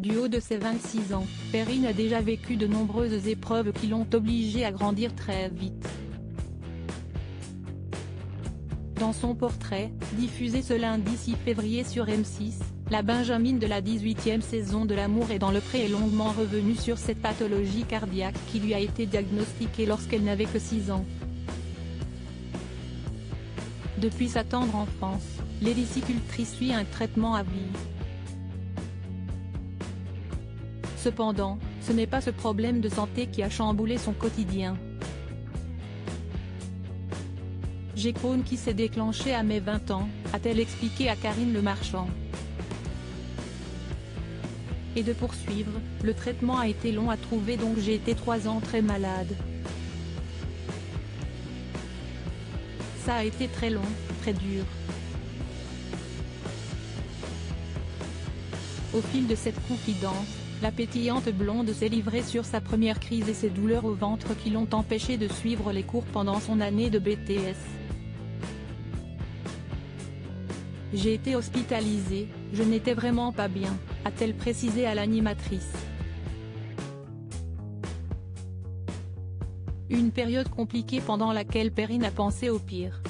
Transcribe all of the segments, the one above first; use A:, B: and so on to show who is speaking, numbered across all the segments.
A: Du haut de ses 26 ans, Perrine a déjà vécu de nombreuses épreuves qui l'ont obligée à grandir très vite. Dans son portrait, diffusé ce lundi 6 février sur M6, la Benjamine de la 18e saison de L'amour est dans le pré est longuement revenue sur cette pathologie cardiaque qui lui a été diagnostiquée lorsqu'elle n'avait que 6 ans. Depuis sa tendre enfance, l'hélicicultrice suit un traitement à vie. Cependant, ce n'est pas ce problème de santé qui a chamboulé son quotidien. J'ai Crohn qui s'est déclenché à mes 20 ans, a-t-elle expliqué à Karine Le Marchand. Et de poursuivre, le traitement a été long à trouver donc j'ai été 3 ans très malade. Ça a été très long, très dur. Au fil de cette confidence, la pétillante blonde s'est livrée sur sa première crise et ses douleurs au ventre qui l'ont empêchée de suivre les cours pendant son année de BTS. J'ai été hospitalisée, je n'étais vraiment pas bien, a-t-elle précisé à l'animatrice. Une période compliquée pendant laquelle Perrine a pensé au pire.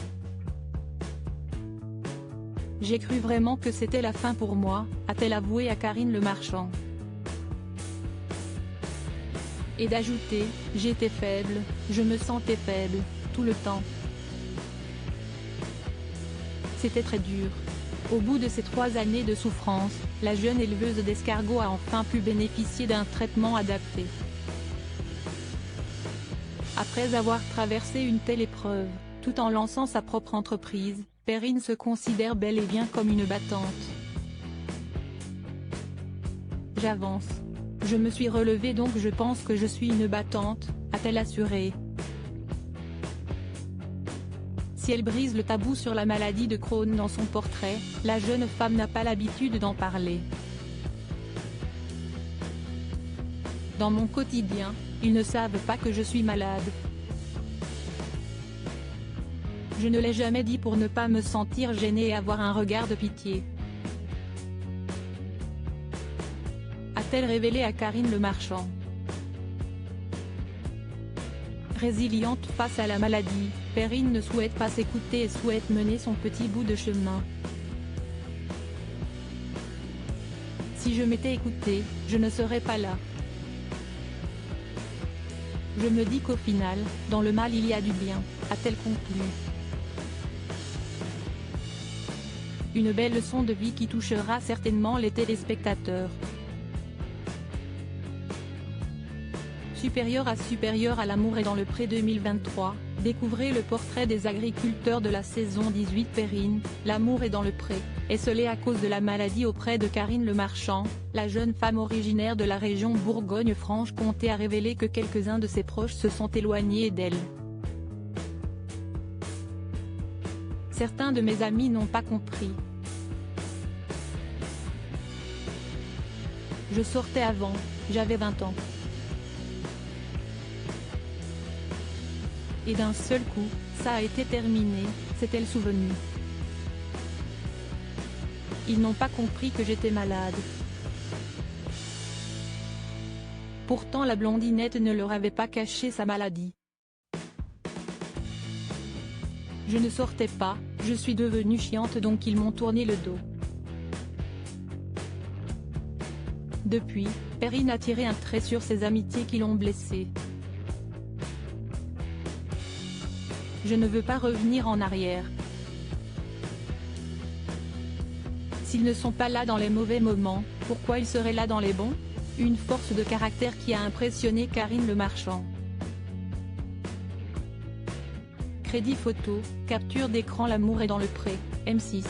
A: J'ai cru vraiment que c'était la fin pour moi, a-t-elle avoué à Karine Le Marchand. Et d'ajouter, j'étais faible, je me sentais faible, tout le temps. C'était très dur. Au bout de ces 3 années de souffrance, la jeune éleveuse d'escargots a enfin pu bénéficier d'un traitement adapté. Après avoir traversé une telle épreuve, tout en lançant sa propre entreprise, Perrine se considère bel et bien comme une battante. J'avance. Je me suis relevée donc je pense que je suis une battante, a-t-elle assuré. Si elle brise le tabou sur la maladie de Crohn dans son portrait, la jeune femme n'a pas l'habitude d'en parler. Dans mon quotidien, ils ne savent pas que je suis malade. Je ne l'ai jamais dit pour ne pas me sentir gênée et avoir un regard de pitié. A-t-elle révélé à Karine Le Marchand. Résiliente face à la maladie, Perrine ne souhaite pas s'écouter et souhaite mener son petit bout de chemin. Si je m'étais écoutée, je ne serais pas là. Je me dis qu'au final, dans le mal il y a du bien, a-t-elle conclu. Une belle leçon de vie qui touchera certainement les téléspectateurs. Supérieur à l'amour et dans le pré 2023, découvrez le portrait des agriculteurs de la saison 18 Perrine, L'amour est dans le pré, esseulée à cause de la maladie auprès de Karine Le Marchand, la jeune femme originaire de la région Bourgogne-Franche-Comté a révélé que quelques-uns de ses proches se sont éloignés d'elle. Certains de mes amis n'ont pas compris. Je sortais avant, j'avais 20 ans. Et d'un seul coup, ça a été terminé, s'est-elle souvenue. Ils n'ont pas compris que j'étais malade. Pourtant la blondinette ne leur avait pas caché sa maladie. Je ne sortais pas, je suis devenue chiante donc ils m'ont tourné le dos. Depuis, Perrine a tiré un trait sur ses amitiés qui l'ont blessée. Je ne veux pas revenir en arrière. S'ils ne sont pas là dans les mauvais moments, pourquoi ils seraient là dans les bons? Une force de caractère qui a impressionné Karine Le Marchand. Crédit photo, capture d'écran L'amour est dans le pré, M6.